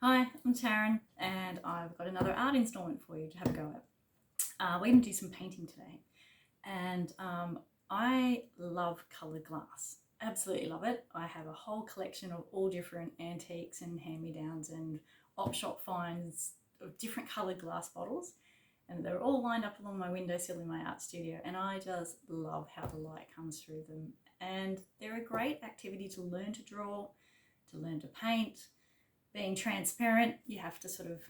Hi, I'm Taryn, and I've got another art installment for you to have a go at. We're going to do some painting today, and I love coloured glass. Absolutely love it. I have a whole collection of all different antiques and hand-me-downs and op shop finds of different coloured glass bottles, and they're all lined up along my windowsill in my art studio, and I just love how the light comes through them. And they're a great activity to learn to draw, to learn to paint. Being transparent, you have to sort of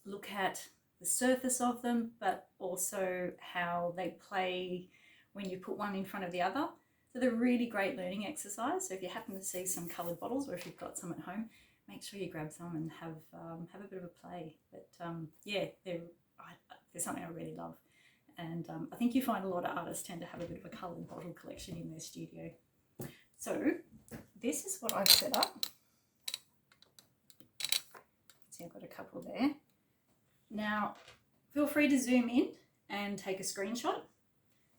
look at the surface of them, but also how they play when you put one in front of the other. So they're a really great learning exercise. So if you happen to see some coloured bottles, or if you've got some at home, make sure you grab some and have a bit of a play. But yeah, they're something I really love. And I think you find a lot of artists tend to have a bit of a coloured bottle collection in their studio. So this is what I've set up. I've got a couple there. Now, feel free to zoom in and take a screenshot.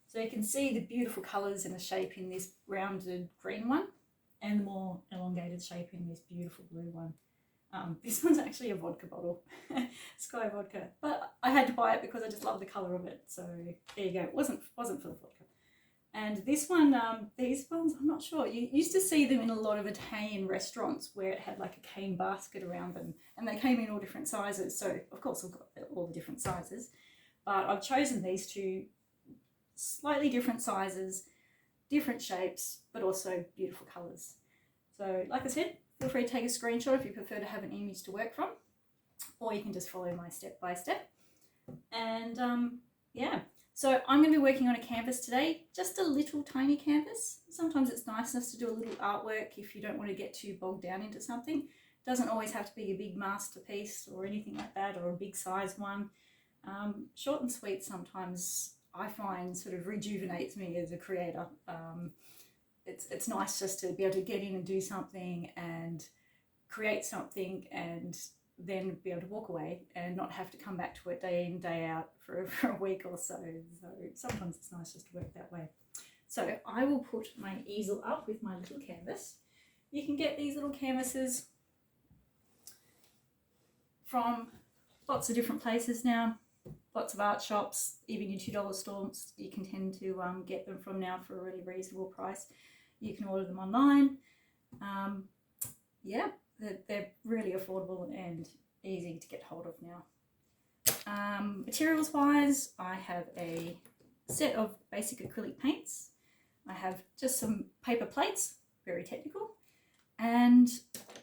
So you can see the beautiful colours and the shape in this rounded green one and the more elongated shape in this beautiful blue one. This one's actually a vodka bottle, Sky Vodka, but I had to buy it because I just love the colour of it. So there you go. It wasn't for the vodka. And this one, these ones, I'm not sure. You used to see them in a lot of Italian restaurants where it had like a cane basket around them, and they came in all different sizes. So of course I've got all the different sizes, but I've chosen these two slightly different sizes, different shapes, but also beautiful colours. So like I said, feel free to take a screenshot if you prefer to have an image to work from, or you can just follow my step by step. And yeah. So I'm going to be working on a canvas today, just a little tiny canvas. Sometimes it's nice to do a little artwork if you don't want to get too bogged down into something. It doesn't always have to be a big masterpiece or anything like that, or a big size one. Short and sweet sometimes I find sort of rejuvenates me as a creator. It's nice just to be able to get in and do something and create something and then be able to walk away and not have to come back to it day in, day out for a week or so. So sometimes it's nice just to work that way. So I will put my easel up with my little canvas. You can get these little canvases from lots of different places now, lots of art shops, even your $2 stores you can tend to get them from now for a really reasonable price. You can order them online. Yeah, they're really affordable and easy to get hold of now. Materials wise, I have a set of basic acrylic paints. I have just some paper plates, very technical, and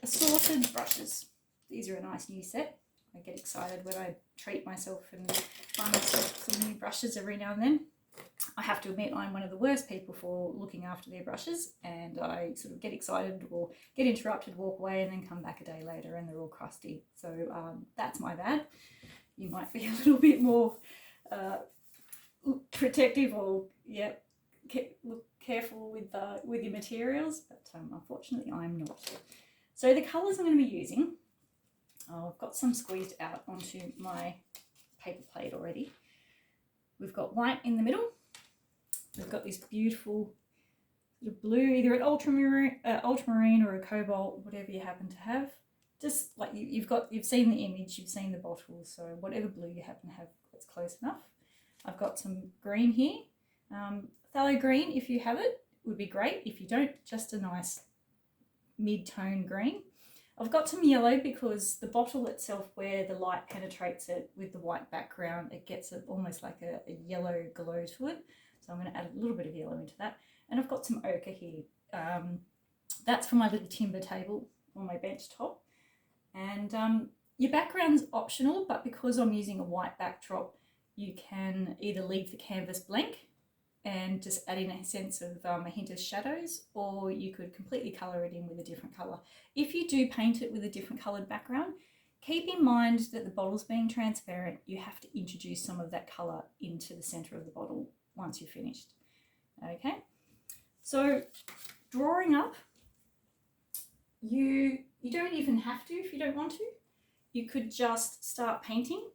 assorted brushes. These are a nice new set. I get excited when I treat myself and find myself some new brushes every now and then. I have to admit I'm one of the worst people for looking after their brushes, and I sort of get excited or get interrupted, walk away, and then come back a day later and they're all crusty. So that's my bad. You might be a little bit more protective or look careful with your materials, but unfortunately I'm not. So the colours I'm going to be using, I've got some squeezed out onto my paper plate already. We've got white in the middle. We've got this beautiful sort of blue, either an ultramarine or a cobalt, whatever you happen to have. Just like you've seen the image, you've seen the bottle, so whatever blue you happen to have, that's close enough. I've got some green here. Phthalo green, if you have it, would be great. If you don't, just a nice mid-tone green. I've got some yellow because the bottle itself, where the light penetrates it with the white background, it gets almost like a yellow glow to it. So I'm going to add a little bit of yellow into that. And I've got some ochre here. That's for my little timber table on my bench top. And your background's optional, but because I'm using a white backdrop, you can either leave the canvas blank and just add in a sense of a hint of shadows, or you could completely colour it in with a different colour. If you do paint it with a different coloured background, keep in mind that the bottle's being transparent. You have to introduce some of that colour into the centre of the bottle once you're finished. Okay, so drawing up, you don't even have to if you don't want to. You could just start painting.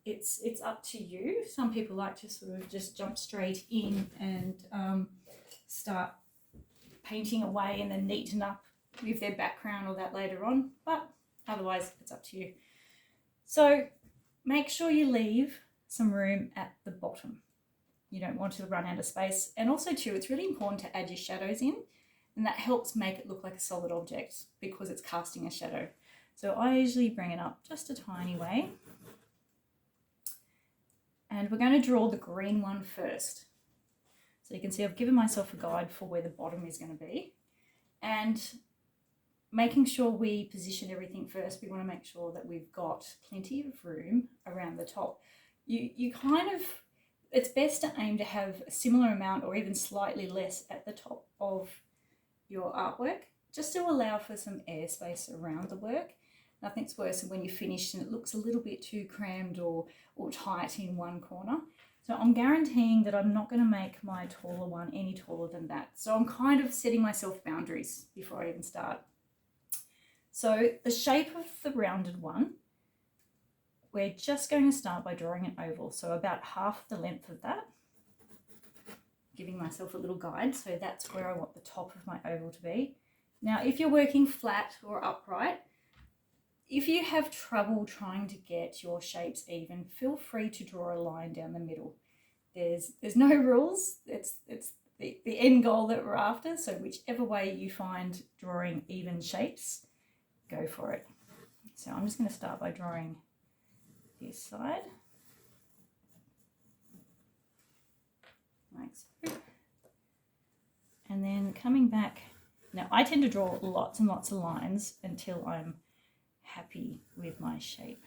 It's up to you. Some people like to sort of just jump straight in and start painting away and then neaten up with their background or that later on. But Otherwise, it's up to you. So make sure you leave some room at the bottom. You don't want to run out of space. And also too, it's really important to add your shadows in, and that helps make it look like a solid object because it's casting a shadow. So I usually bring it up just a tiny way. And we're going to draw the green one first. So you can see I've given myself a guide for where the bottom is going to be. And making sure we position everything first, we want to make sure that we've got plenty of room around the top. You kind of, it's best to aim to have a similar amount or even slightly less at the top of your artwork, just to allow for some airspace around the work. Nothing's worse than when you finish and it looks a little bit too crammed or tight in one corner. So I'm guaranteeing that I'm not going to make my taller one any taller than that. So I'm kind of setting myself boundaries before I even start. So the shape of the rounded one, we're just going to start by drawing an oval. So about half the length of that, giving myself a little guide. So that's where I want the top of my oval to be. Now, if you're working flat or upright, if you have trouble trying to get your shapes even, feel free to draw a line down the middle. There's no rules. It's the end goal that we're after. So whichever way you find drawing even shapes, go for it. So I'm just going to start by drawing this side. Like so. And then coming back. Now I tend to draw lots and lots of lines until I'm happy with my shape.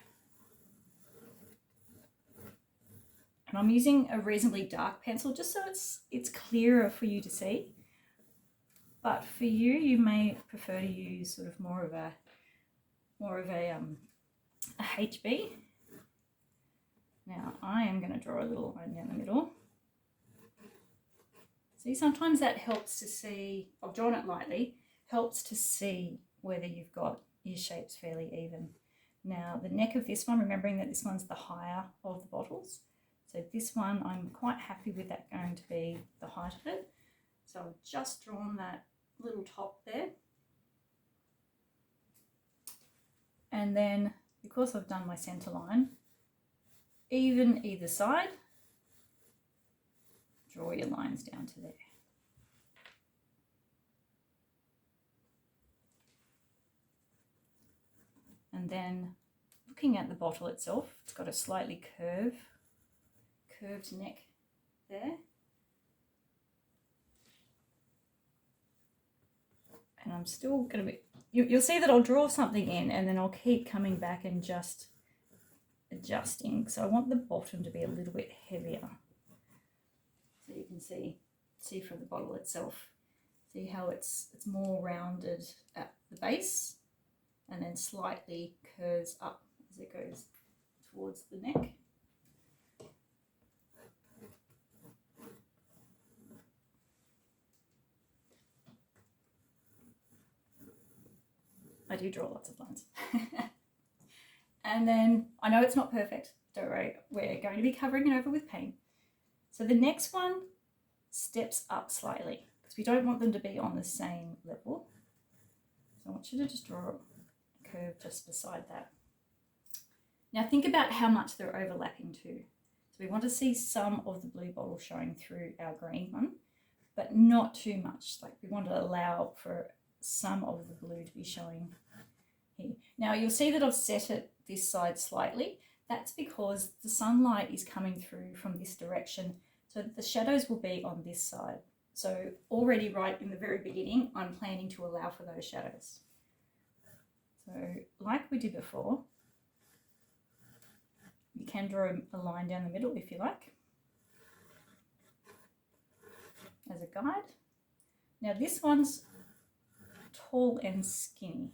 And I'm using a reasonably dark pencil just so it's clearer for you to see. But for you, you may prefer to use sort of more of a HB. Now I am going to draw a little line down the middle. See, sometimes that helps to see, I've drawn it lightly, helps to see whether you've got your shapes fairly even. Now the neck of this one, remembering that this one's the higher of the bottles. So this one, I'm quite happy with that going to be the height of it. So I've just drawn that little top there. And then because I've done my center line, even either side, draw your lines down to there. And then looking at the bottle itself, it's got a slightly curved neck there. And I'm still going to be, you'll see that I'll draw something in and then I'll keep coming back and just adjusting. So I want the bottom to be a little bit heavier. So you can see from the bottle itself, see how it's more rounded at the base and then slightly curves up as it goes towards the neck. I do draw lots of lines. And then I know it's not perfect, don't worry, we're going to be covering it over with paint. So the next one steps up slightly because we don't want them to be on the same level. So I want you to just draw a curve just beside that. Now think about how much they're overlapping too. So we want to see some of the blue bottle showing through our green one, but not too much. Like we want to allow for some of the blue to be showing here. Now you'll see that I've set it this side slightly. That's because the sunlight is coming through from this direction, so the shadows will be on this side. So already right in the very beginning, I'm planning to allow for those shadows. So like we did before, you can draw a line down the middle if you like, as a guide. Now this one's tall and skinny.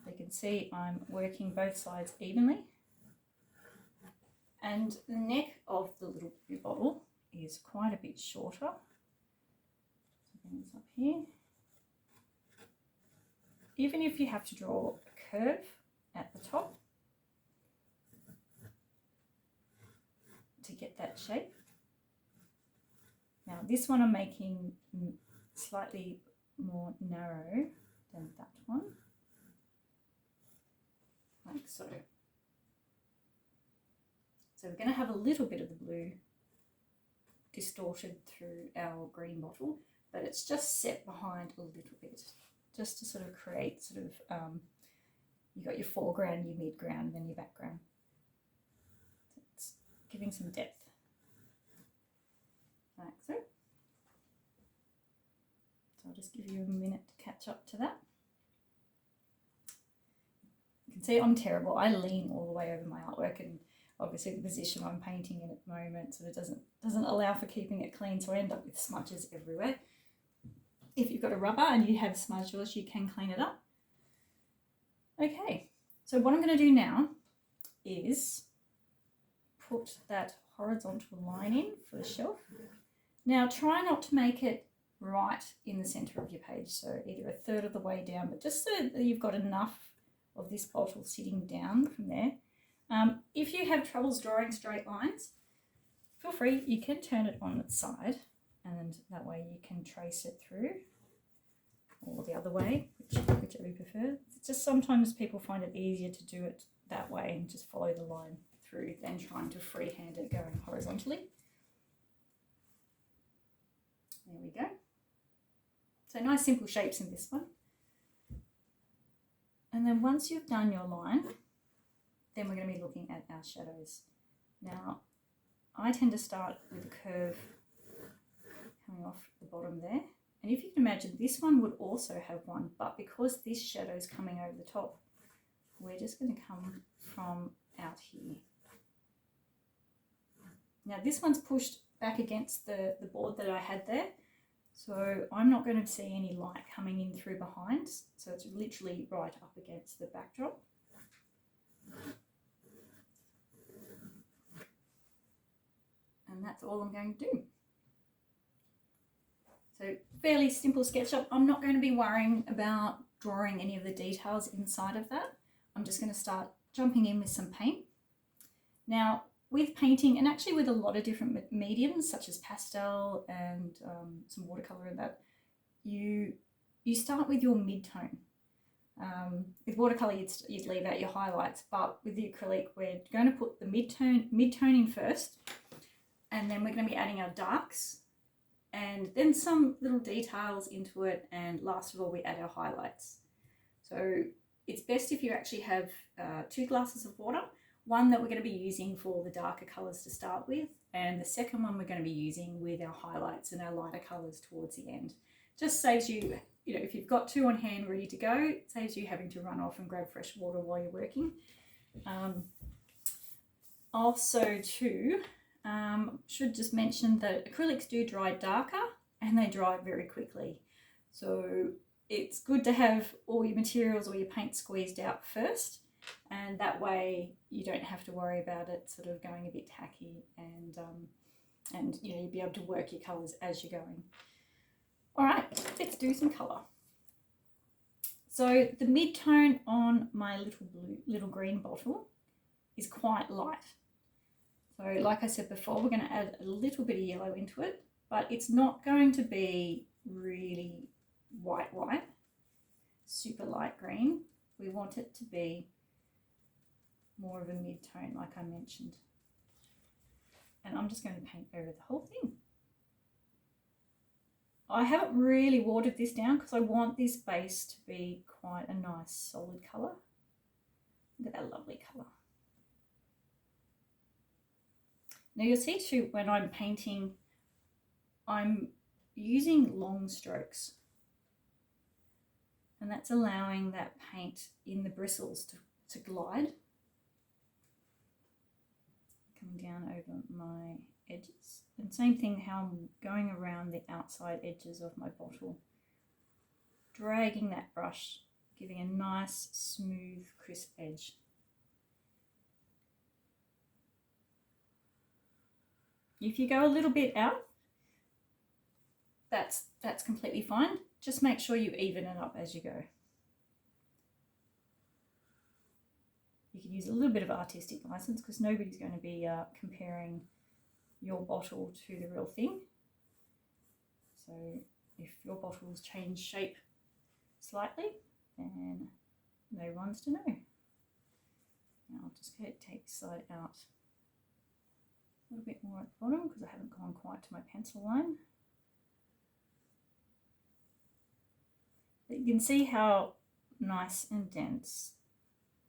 You can see I'm working both sides evenly. And the neck of the little blue bottle is quite a bit shorter. So bring this up here. Even if you have to draw a curve at the top to get that shape. Now this one I'm making slightly more narrow than that one. like so. So we're going to have a little bit of the blue distorted through our green bottle, but it's just set behind a little bit, just to sort of create sort of, you got your foreground, your midground, then your background. So it's giving some depth, like so. So I'll just give you a minute to catch up to that. You can see I'm terrible. I lean all the way over my artwork, and obviously the position I'm painting in at the moment sort of doesn't allow for keeping it clean, so I end up with smudges everywhere. If you've got a rubber and you have smudged yours, you can clean it up. Okay, so what I'm going to do now is put that horizontal line in for the shelf. Now try not to make it right in the centre of your page, so either a third of the way down, but just so that you've got enough of this bottle sitting down from there. If you have troubles drawing straight lines, feel free, you can turn it on its side, and that way you can trace it through, or the other way, whichever you prefer. It's just sometimes people find it easier to do it that way and just follow the line through than trying to freehand it going horizontally. There we go. So nice simple shapes in this one. And then once you've done your line, then we're going to be looking at our shadows. Now, I tend to start with a curve coming off the bottom there. And if you can imagine, this one would also have one, but because this shadow is coming over the top, we're just going to come from out here. Now, this one's pushed back against the board that I had there, so I'm not going to see any light coming in through behind, so it's literally right up against the backdrop. And that's all I'm going to do. So fairly simple SketchUp. I'm not going to be worrying about drawing any of the details inside of that. I'm just going to start jumping in with some paint. Now with painting, and actually with a lot of different mediums such as pastel and some watercolour and that, you start with your mid-tone. With watercolour you'd leave out your highlights, but with the acrylic we're going to put the mid-tone in first, and then we're going to be adding our darks and then some little details into it, and last of all we add our highlights. So it's best if you actually have 2 glasses of water, one that we're going to be using for the darker colours to start with, and the second one we're going to be using with our highlights and our lighter colours towards the end. Just saves you, if you've got 2 on hand ready to go, it saves you having to run off and grab fresh water while you're working. Also too, should just mention that acrylics do dry darker and they dry very quickly. So it's good to have all your materials or your paint squeezed out first, and that way you don't have to worry about it sort of going a bit tacky, and you'll be able to work your colours as you're going. All right, let's do some colour. So the mid-tone on my little green bottle is quite light. So like I said before, we're going to add a little bit of yellow into it, but it's not going to be really white, super light green. We want it to be more of a mid-tone like I mentioned. And I'm just going to paint over the whole thing. I haven't really watered this down because I want this base to be quite a nice solid colour. Look at that lovely colour. Now you'll see too, when I'm painting, I'm using long strokes, and that's allowing that paint in the bristles to glide. Coming down over my edges, and same thing how I'm going around the outside edges of my bottle, dragging that brush, giving a nice smooth crisp edge. If you go a little bit out, that's completely fine. Just make sure you even it up as you go. You can use a little bit of artistic license because nobody's going to be comparing your bottle to the real thing. So if your bottles change shape slightly, then no one's to know. just take this side out a little bit more at the bottom because I haven't gone quite to my pencil line. But you can see how nice and dense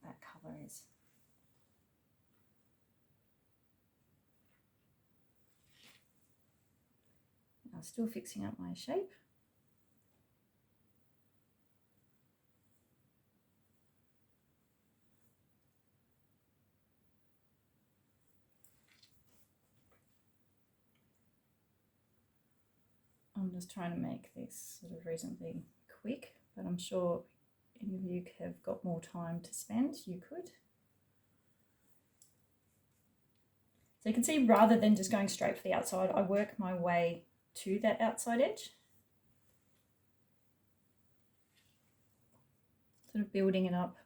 that colour is. I'm still fixing up my shape. I'm just trying to make this sort of reasonably quick, but I'm sure any of you have got more time to spend, you could. So you can see rather than just going straight for the outside, I work my way to that outside edge. Sort of building it up.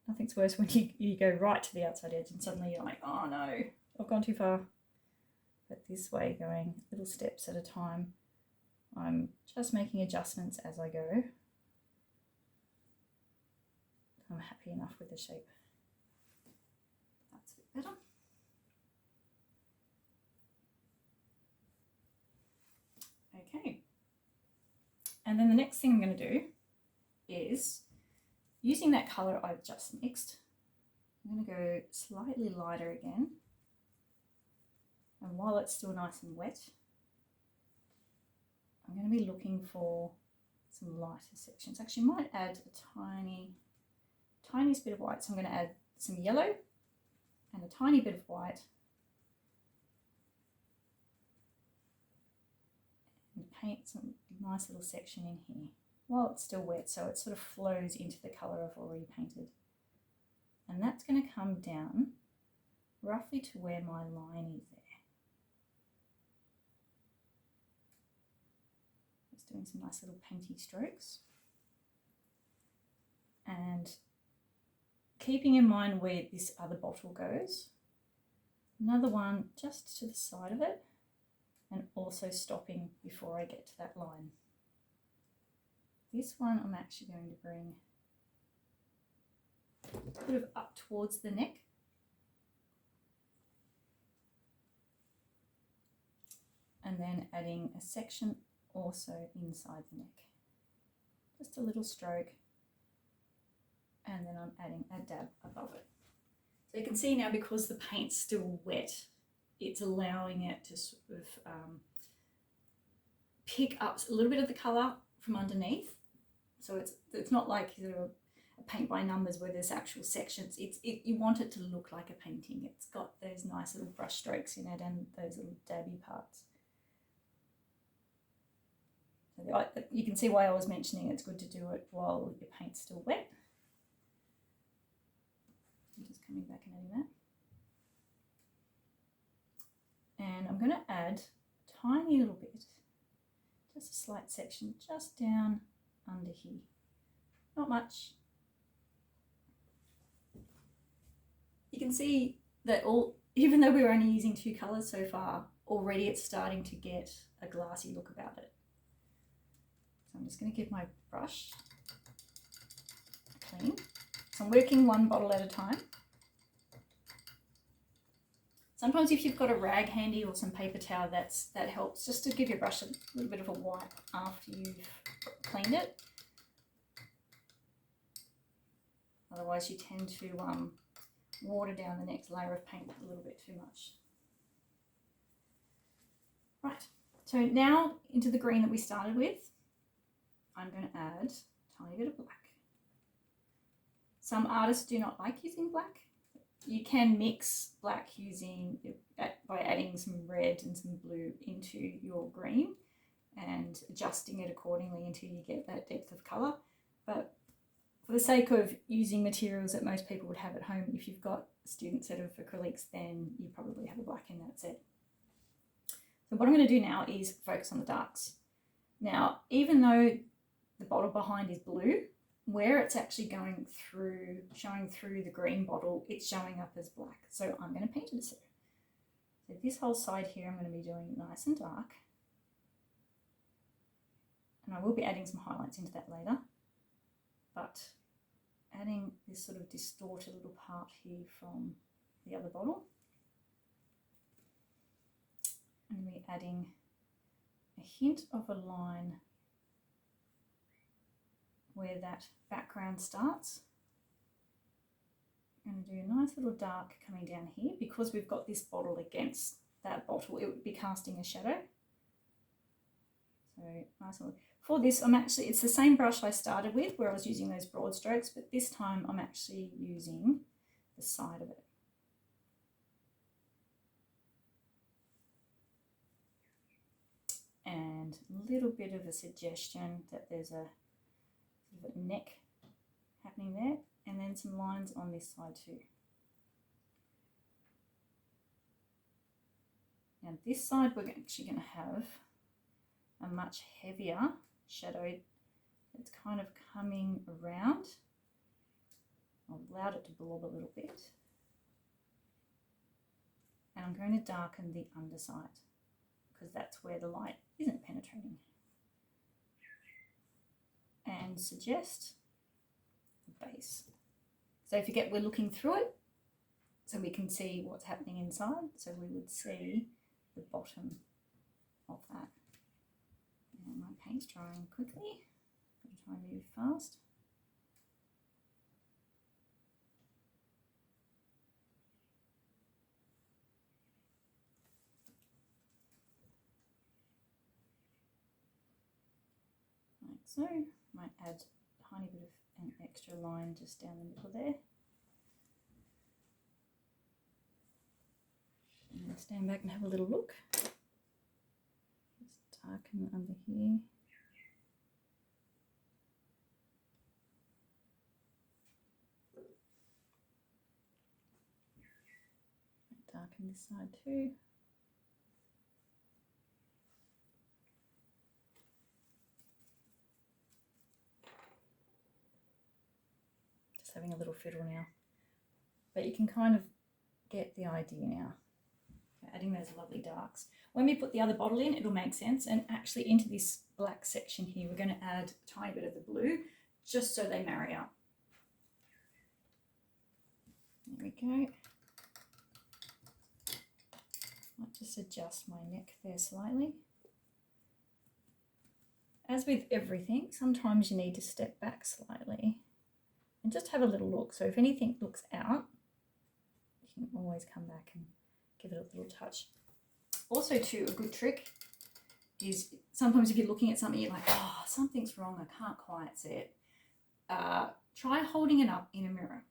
Nothing's worse when you go right to the outside edge and suddenly you're like, oh no, I've gone too far. But this way, going little steps at a time, I'm just making adjustments as I go. I'm happy enough with the shape. That's a bit better. Okay. And then the next thing I'm going to do is, using that colour I've just mixed, I'm going to go slightly lighter again. And while it's still nice and wet, I'm going to be looking for some lighter sections. Actually, I might add a tiniest bit of white. So I'm going to add some yellow and a tiny bit of white. And paint some nice little section in here while it's still wet, so it sort of flows into the colour I've already painted. And that's going to come down roughly to where my line is there. Just doing some nice little painty strokes. And keeping in mind where this other bottle goes, another one just to the side of it, and also stopping before I get to that line. This one I'm actually going to bring sort of up towards the neck. And then adding a section also inside the neck. Just a little stroke. And then I'm adding a dab above it. So you can see now, because the paint's still wet, it's allowing it to sort of pick up a little bit of the colour from underneath. So it's not like a paint by numbers where there's actual sections. You want it to look like a painting. It's got those nice little brush strokes in it and those little dabby parts. So you can see why I was mentioning it's good to do it while your paint's still wet. I'm just coming back and adding that. And I'm going to add a tiny little bit, just a slight section just down under here. Not much. You can see that even though we're only using 2 colours so far, already it's starting to get a glassy look about it. So I'm just going to give my brush a clean. So I'm working one bottle at a time. Sometimes if you've got a rag handy or some paper towel, that helps, just to give your brush a little bit of a wipe after you've cleaned it. Otherwise you tend to water down the next layer of paint a little bit too much. Right, so now into the green that we started with, I'm going to add a tiny bit of black. Some artists do not like using black. You can mix black by adding some red and some blue into your green and adjusting it accordingly until you get that depth of colour. But for the sake of using materials that most people would have at home, if you've got a student set of acrylics, then you probably have a black in that set. So what I'm going to do now is focus on the darks. Now, even though the bottle behind is blue, where it's actually showing through the green bottle, it's showing up as black. So I'm going to paint it so. So this whole side here I'm going to be doing nice and dark. And I will be adding some highlights into that later. But adding this sort of distorted little part here from the other bottle. I'm going to be adding a hint of a line where that background starts. I'm going to do a nice little dark coming down here. Because we've got this bottle against that bottle, it would be casting a shadow. So nice little. For this, it's the same brush I started with where I was using those broad strokes, but this time I'm actually using the side of it. And a little bit of a suggestion that there's a sort of a neck happening there, and then some lines on this side too. Now this side we're actually going to have a much heavier shadow that's kind of coming around. I've allowed it to blob a little bit. And I'm going to darken the underside because that's where the light isn't penetrating. And suggest the base. So if you get, we're looking through it so we can see what's happening inside. So we would see the bottom of that. And my paint's drying quickly. I'm going to try and move fast. Like so. Might add a tiny bit of an extra line just down the middle there. And then stand back and have a little look. Just darken under here. Darken this side too. Just having a little fiddle now. But you can kind of get the idea now. Adding those lovely darks. When we put the other bottle in, it'll make sense. And actually into this black section here, we're going to add a tiny bit of the blue, just so they marry up. There we go. Might just adjust my neck there slightly. As with everything, sometimes you need to step back slightly and just have a little look. So if anything looks out, you can always come back and give it a little touch. Also too, a good trick is sometimes if you're looking at something, you're like, oh, something's wrong, I can't quite see it. Try holding it up in a mirror.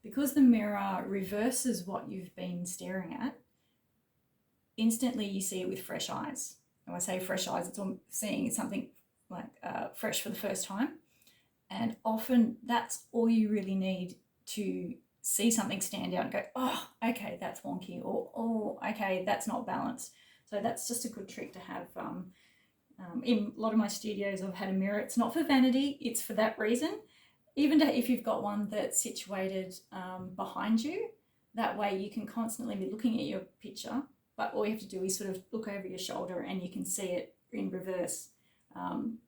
Because the mirror reverses what you've been staring at, instantly you see it with fresh eyes. And when I say fresh eyes, it's all seeing something like fresh for the first time. And often that's all you really need to see something stand out and go, oh, okay, that's wonky, or oh, okay, that's not balanced. So that's just a good trick to have. In a lot of my studios, I've had a mirror. It's not for vanity, it's for that reason. Even if you've got one that's situated behind you, that way you can constantly be looking at your picture, but all you have to do is sort of look over your shoulder and you can see it in reverse.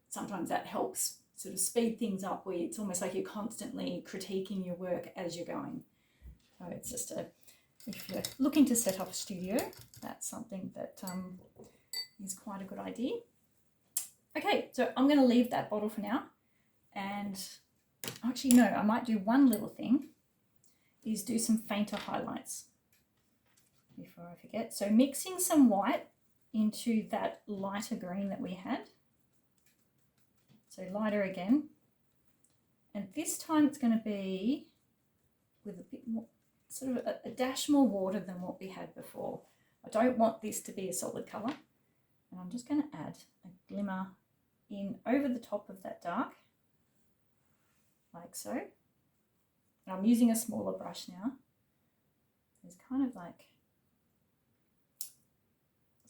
Sometimes that helps sort of speed things up where it's almost like you're constantly critiquing your work as you're going. So it's just if you're looking to set up a studio, that's something that is quite a good idea. Okay, so I'm going to leave that bottle for now. And actually, no, I might do one little thing, is do some fainter highlights before I forget. So mixing some white into that lighter green that we had. So lighter again. And this time it's going to be with a bit more, sort of a dash more water than what we had before. I don't want this to be a solid colour. And I'm just going to add a glimmer in over the top of that dark, like so. And I'm using a smaller brush now. There's kind of like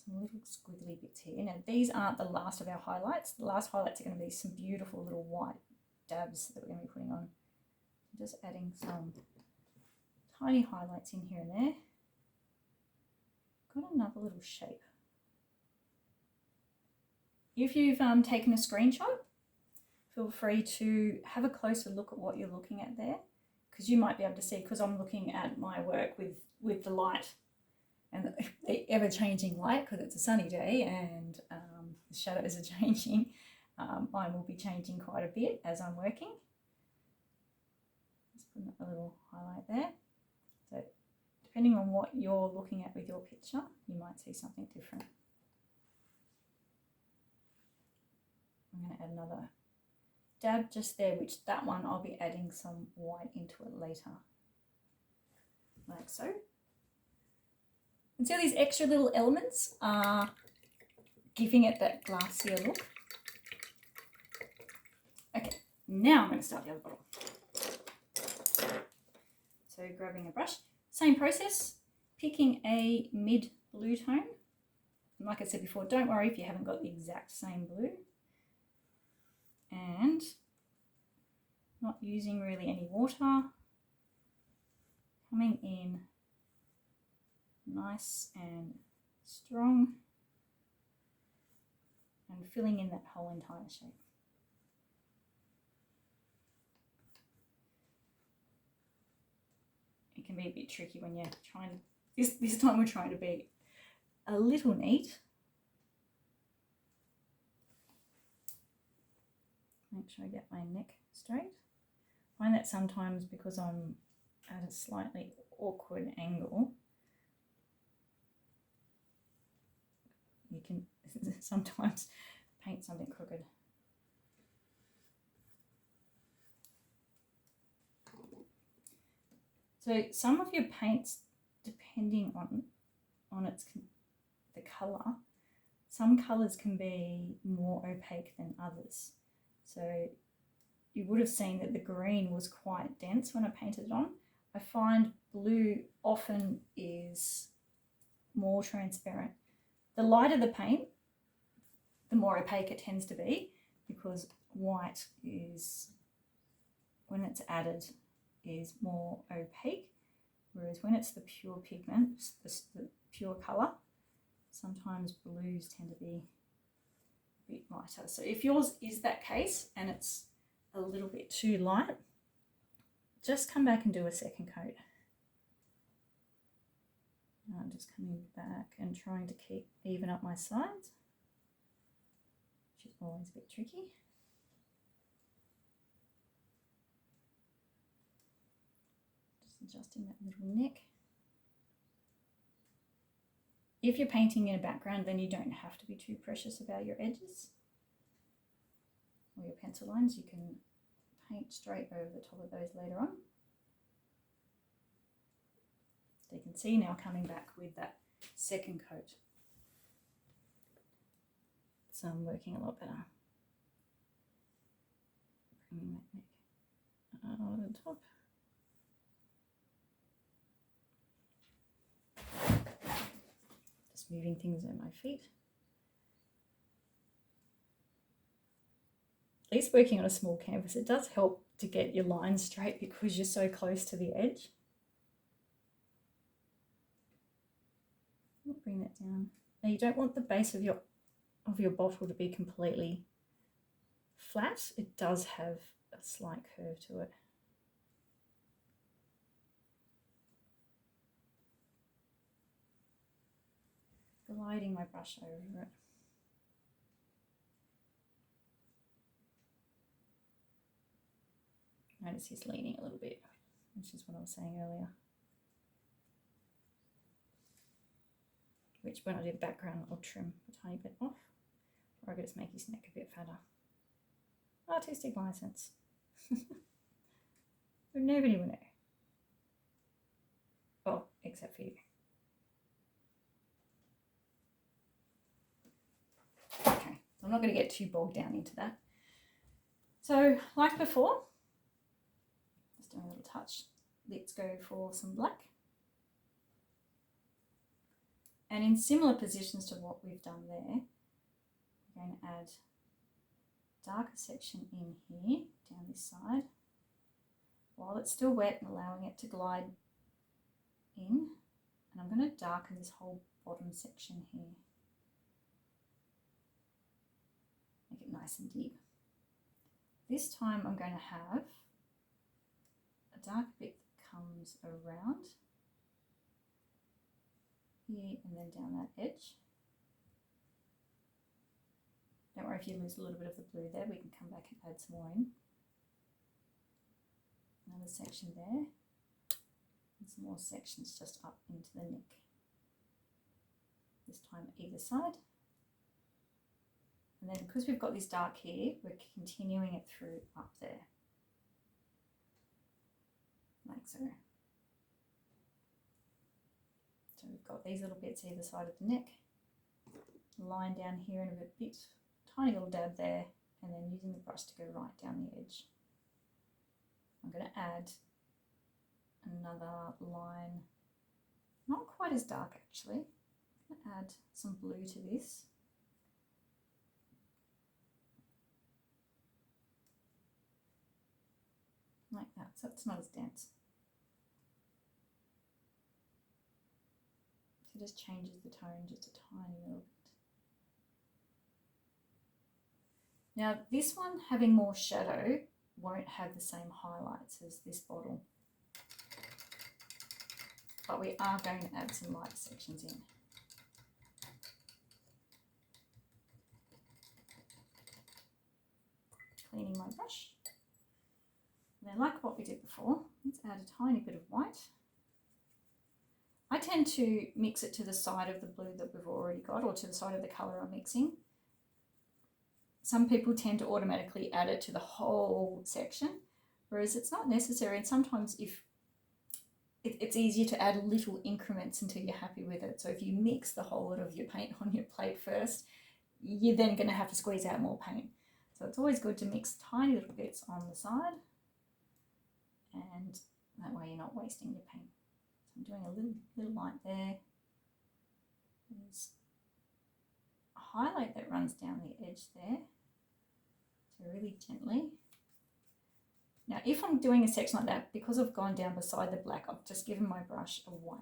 some little squiggly bits here. Now these aren't the last of our highlights. The last highlights are going to be some beautiful little white dabs that we're going to be putting on. Just adding some tiny highlights in here and there. Got another little shape. If you've taken a screenshot, feel free to have a closer look at what you're looking at there, because you might be able to see, because I'm looking at my work with the light and the ever-changing light, because it's a sunny day and the shadows are changing. Mine will be changing quite a bit as I'm working. Just put a little highlight there. So depending on what you're looking at with your picture, you might see something different. I'm going to add another dab just there, which that one I'll be adding some white into it later, like so. And see these extra little elements are giving it that glassier look. Okay, now I'm going to start the other bottle. So grabbing a brush, same process, picking a mid blue tone. And like I said before, don't worry if you haven't got the exact same blue. And not using really any water, coming in nice and strong and filling in that whole entire shape. It can be a bit tricky when you're trying to, this time we're trying to be a little neat. Make sure I get my neck straight. I find that sometimes because I'm at a slightly awkward angle, you can sometimes paint something crooked. So some of your paints, depending on the colour, some colours can be more opaque than others. So you would have seen that the green was quite dense when I painted it on. I find blue often is more transparent. The lighter the paint, the more opaque it tends to be, because white is, when it's added, is more opaque, whereas when it's the pure pigment, the pure colour, sometimes blues tend to be a bit lighter. So if yours is that case and it's a little bit too light, just come back and do a second coat. I'm just coming back and trying to keep even up my sides, which is always a bit tricky. Just adjusting that little neck. If you're painting in a background, then you don't have to be too precious about your edges or your pencil lines. You can paint straight over the top of those later on. So you can see now coming back with that second coat. So I'm working a lot better. Bringing that neck over the top. Just moving things at my feet. At least working on a small canvas, it does help to get your lines straight because you're so close to the edge. Bring that down. Now you don't want the base of your bottle to be completely flat. It does have a slight curve to it. Gliding my brush over it. Notice he's leaning a little bit, which is what I was saying earlier. Which when I do the background, I'll trim a tiny bit off, or I could just make his neck a bit fatter. Artistic license. But nobody will know. Oh, except for you. Okay, so I'm not going to get too bogged down into that. So, like before, just doing a little touch. Let's go for some black. And in similar positions to what we've done there, we're going to add darker section in here, down this side, while it's still wet and allowing it to glide in. And I'm going to darken this whole bottom section here. Make it nice and deep. This time I'm going to have a dark bit that comes around here and then down that edge. Don't worry if you lose a little bit of the blue there, we can come back and add some more in. Another section there, and some more sections just up into the neck. This time either side. And then because we've got this dark here, we're continuing it through up there. Like so. So we've got these little bits either side of the neck, line down here and a bit, tiny little dab there, and then using the brush to go right down the edge. I'm going to add another line, not quite as dark actually. I'm going to add some blue to this. Like that, so it's not as dense. So it just changes the tone just a tiny little bit. Now this one, having more shadow, won't have the same highlights as this bottle. But we are going to add some light sections in. Cleaning my brush. Now, like what we did before, let's add a tiny bit of white. I tend to mix it to the side of the blue that we've already got, or to the side of the colour I'm mixing. Some people tend to automatically add it to the whole section, whereas it's not necessary. And sometimes if it's easier to add little increments until you're happy with it. So if you mix the whole lot of your paint on your plate first, you're then going to have to squeeze out more paint. So it's always good to mix tiny little bits on the side, and that way you're not wasting your paint. So I'm doing a little light there. There's a highlight that runs down the edge there. So really gently. Now if I'm doing a section like that, because I've gone down beside the black, I've just given my brush a wipe.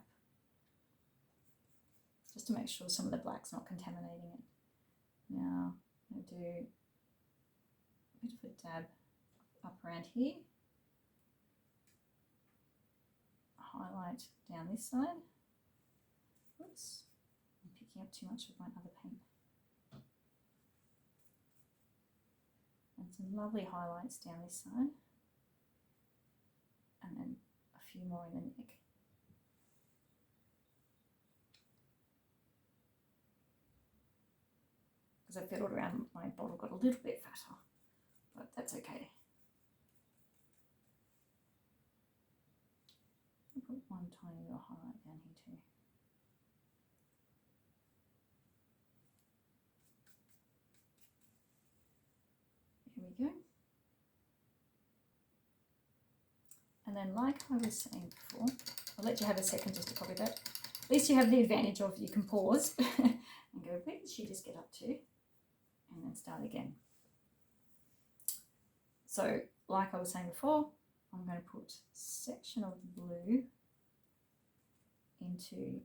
Just to make sure some of the black's not contaminating it. Now I'm going to do a bit of a dab up around here. Highlight down this side. Oops, I'm picking up too much of my other paint. And some lovely highlights down this side. And then a few more in the neck. Because I fiddled around, my bottle got a little bit fatter, but that's okay. I'll put one tiny little highlight down here too. Here we go. And then like I was saying before, I'll let you have a second just to copy that. At least you have the advantage of you can pause and go, where did she just get up to? And then start again. So like I was saying before, I'm going to put a section of blue into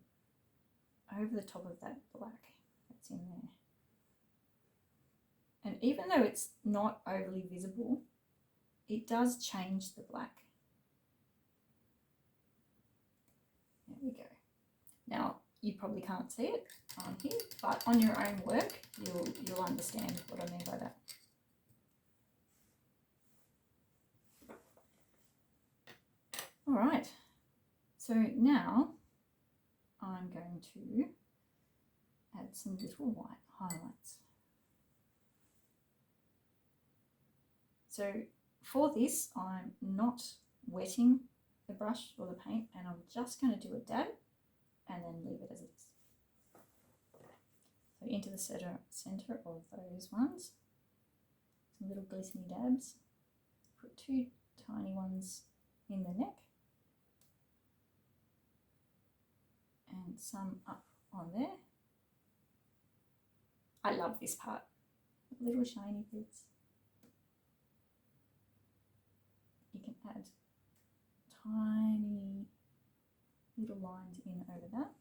over the top of that black that's in there. And even though it's not overly visible, it does change the black. There we go. Now you probably can't see it on here, but on your own work you'll understand what I mean by that. All right, so now I'm going to add some little white highlights. So for this, I'm not wetting the brush or the paint, and I'm just going to do a dab and then leave it as it is. So into the center of those ones, some little glistening dabs. Put two tiny ones in the neck and some up on there. I love this part, little shiny bits. You can add tiny little lines in over that.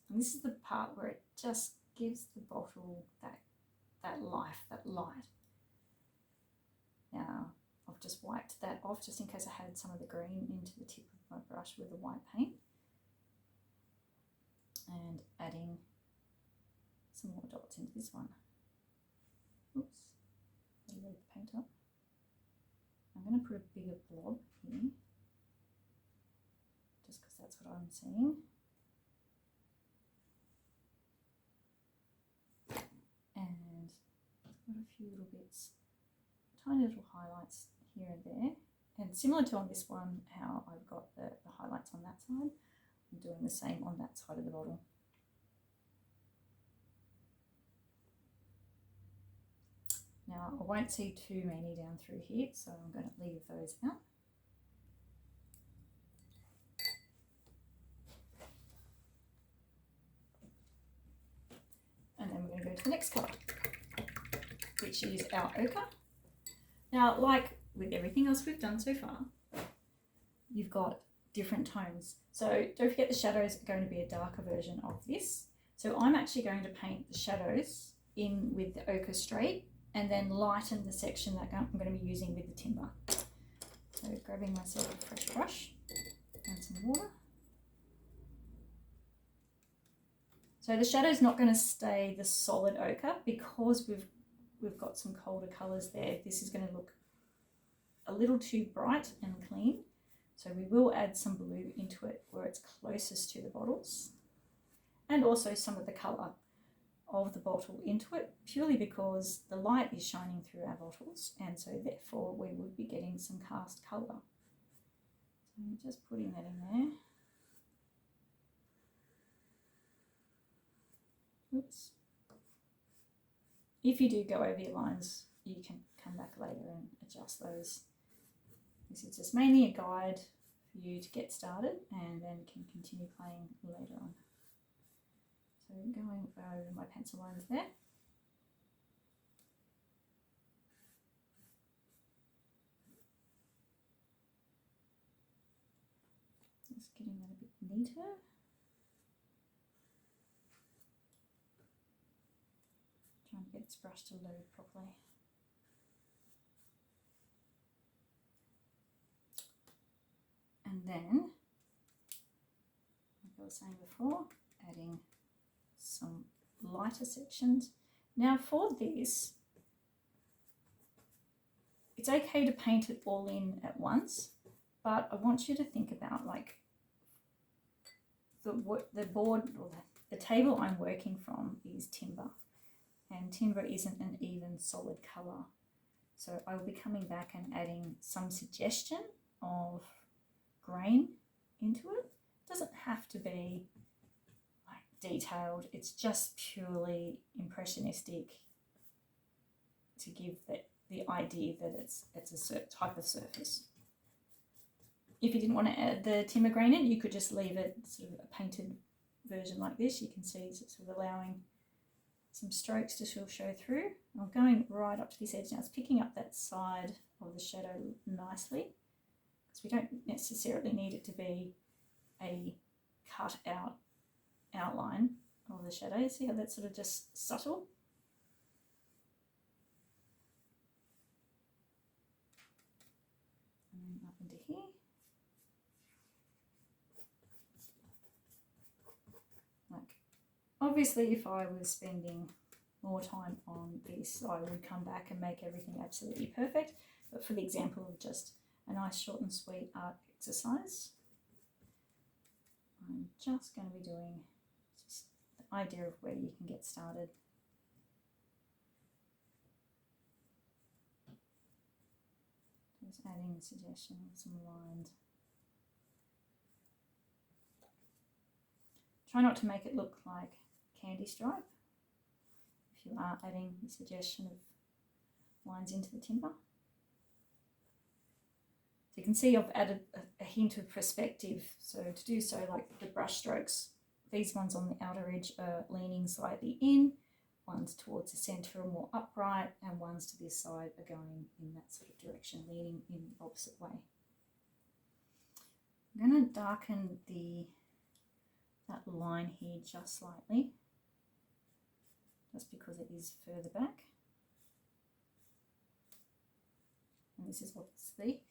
And this is the part where it just gives the bottle that life, that light. Now, I've just wiped that off just in case I had some of the green into the tip of my brush with the white paint. And adding some more dots into this one. Oops, I load the paint up. I'm going to put a bigger blob here, just because that's what I'm seeing. And I've got a few little bits, tiny little highlights here and there. And similar to on this one, how I've got the highlights on that side, I'm doing the same on that side of the bottle. Now I won't see too many down through here, so I'm going to leave those out. And then we're going to go to the next colour, which is our ochre. Now, like with everything else we've done so far, you've got different tones. So don't forget the shadows are going to be a darker version of this. So I'm actually going to paint the shadows in with the ochre straight and then lighten the section that I'm going to be using with the timber. So grabbing myself a fresh brush and some water. So the shadow's not going to stay the solid ochre because we've got some colder colours there. This is going to look a little too bright and clean. So we will add some blue into it where it's closest to the bottles, and also some of the colour of the bottle into it, purely because the light is shining through our bottles, and so therefore we would be getting some cast colour. So I'm just putting that in there. Oops. If you do go over your lines, you can come back later and adjust those. This is just mainly a guide for you to get started and then can continue playing later on. So going over my pencil lines there. Just getting that a bit neater. Trying to get this brush to load properly. And then, like I was saying before, adding some lighter sections. Now for this, it's okay to paint it all in at once, but I want you to think about like the board or the table I'm working from is timber, and timber isn't an even solid colour. So I will be coming back and adding some suggestion of grain into it. It doesn't have to be like detailed, it's just purely impressionistic to give the idea that it's a certain type of surface. If you didn't want to add the timber grain in, you could just leave it sort of a painted version like this. You can see it's sort of allowing some strokes to still show through. I'm going right up to this edge now. It's picking up that side of the shadow nicely, because we don't necessarily need it to be a cut out outline of the shadow. See how that's sort of just subtle? And then up into here. Like, obviously if I was spending more time on this, I would come back and make everything absolutely perfect. But for the example of just a nice short and sweet art exercise, I'm just going to be doing just the idea of where you can get started. Just adding a suggestion of some lines. Try not to make it look like candy stripe if you are adding the suggestion of lines into the timber. So you can see I've added a hint of perspective. So to do so, like the brush strokes, these ones on the outer edge are leaning slightly in, ones towards the centre are more upright, and ones to this side are going in that sort of direction, leaning in the opposite way. I'm going to darken that line here just slightly, just because it is further back. And this is obviously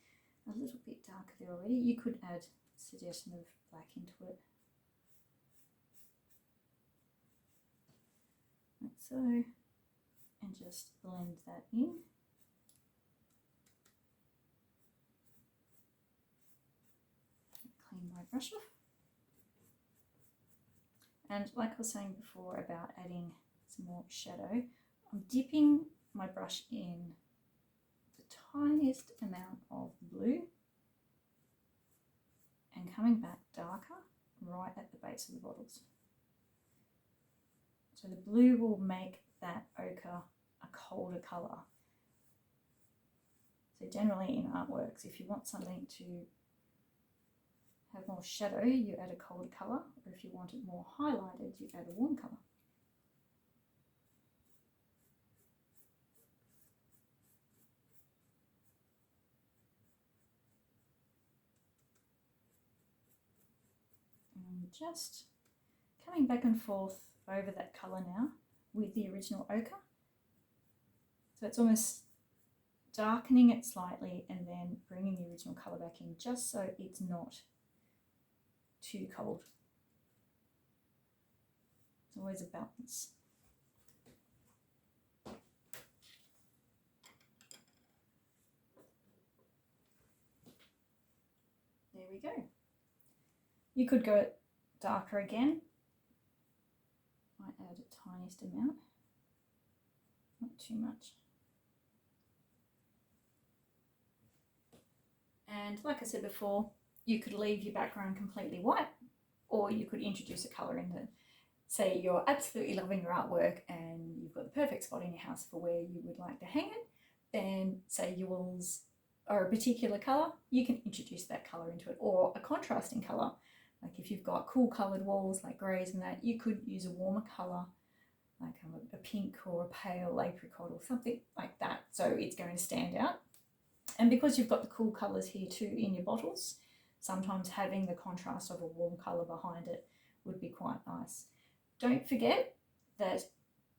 a little bit darker there already. You could add a suggestion of black into it. Like so. And just blend that in. Clean my brush off. And like I was saying before about adding some more shadow, I'm dipping my brush in the tiniest amount of blue and coming back darker right at the base of the bottles. So the blue will make that ochre a colder colour. So generally in artworks, if you want something to have more shadow, you add a colder colour, or if you want it more highlighted, you add a warm colour. And I'm just coming back and forth over that colour now with the original ochre. So it's almost darkening it slightly and then bringing the original colour back in, just so it's not too cold. It's always a balance. There we go. You could go darker again. Might add a tiniest amount, not too much. And like I said before, you could leave your background completely white, or you could introduce a colour in it. Say you're absolutely loving your artwork and you've got the perfect spot in your house for where you would like to hang it, then say your walls are a particular colour, you can introduce that colour into it, or a contrasting colour. Like if you've got cool coloured walls like greys and that, you could use a warmer colour, like a pink or a pale apricot or something like that, so it's going to stand out. And because you've got the cool colours here too in your bottles, sometimes having the contrast of a warm colour behind it would be quite nice. Don't forget that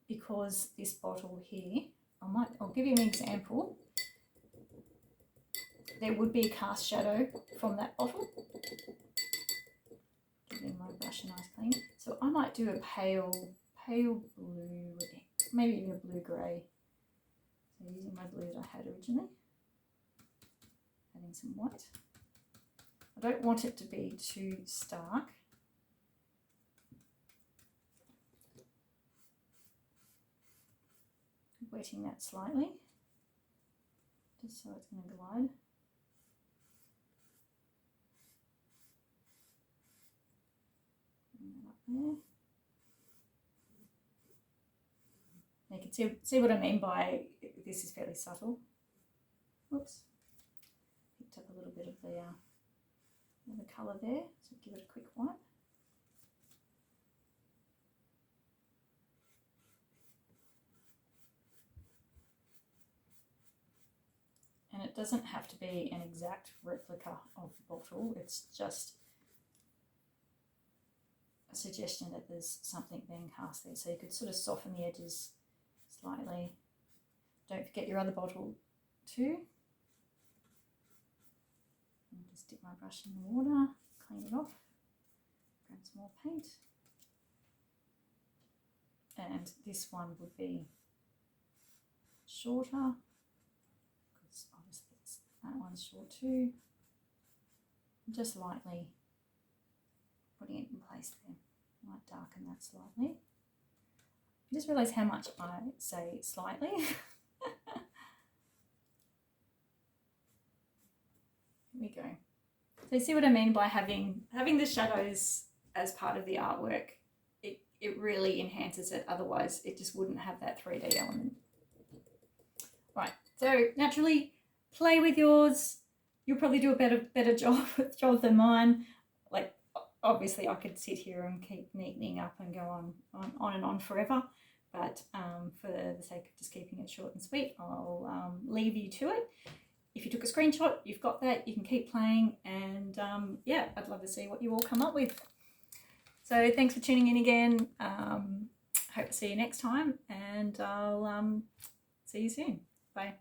because this bottle here, I'll give you an example. There would be a cast shadow from that bottle. Giving my brush a nice clean. So I might do a pale blue, maybe even a blue grey. So using my blue that I had originally. Adding some white. I don't want it to be too stark. Wetting that slightly, just so it's going to glide. Bring that up there. You can see what I mean by this is fairly subtle. Whoops. Picked up a little bit of the colour there, so give it a quick wipe. And it doesn't have to be an exact replica of the bottle, it's just a suggestion that there's something being cast there. So you could sort of soften the edges slightly. Don't forget your other bottle too. And just dip my brush in the water, clean it off, grab some more paint. And this one would be shorter, because obviously that one's short too. Just lightly putting it in place there. Might darken that slightly. I just realised how much I say slightly. Here we go. So you see what I mean by having the shadows as part of the artwork. It really enhances it, otherwise it just wouldn't have that 3D element. Right, so naturally play with yours. You'll probably do a better job than mine. Like obviously I could sit here and keep neatening up and go on and on forever, but for the sake of just keeping it short and sweet, I'll leave you to it. If you took a screenshot, you've got that, you can keep playing, and yeah, I'd love to see what you all come up with. So thanks for tuning in again. Hope to see you next time, and I'll see you soon. Bye.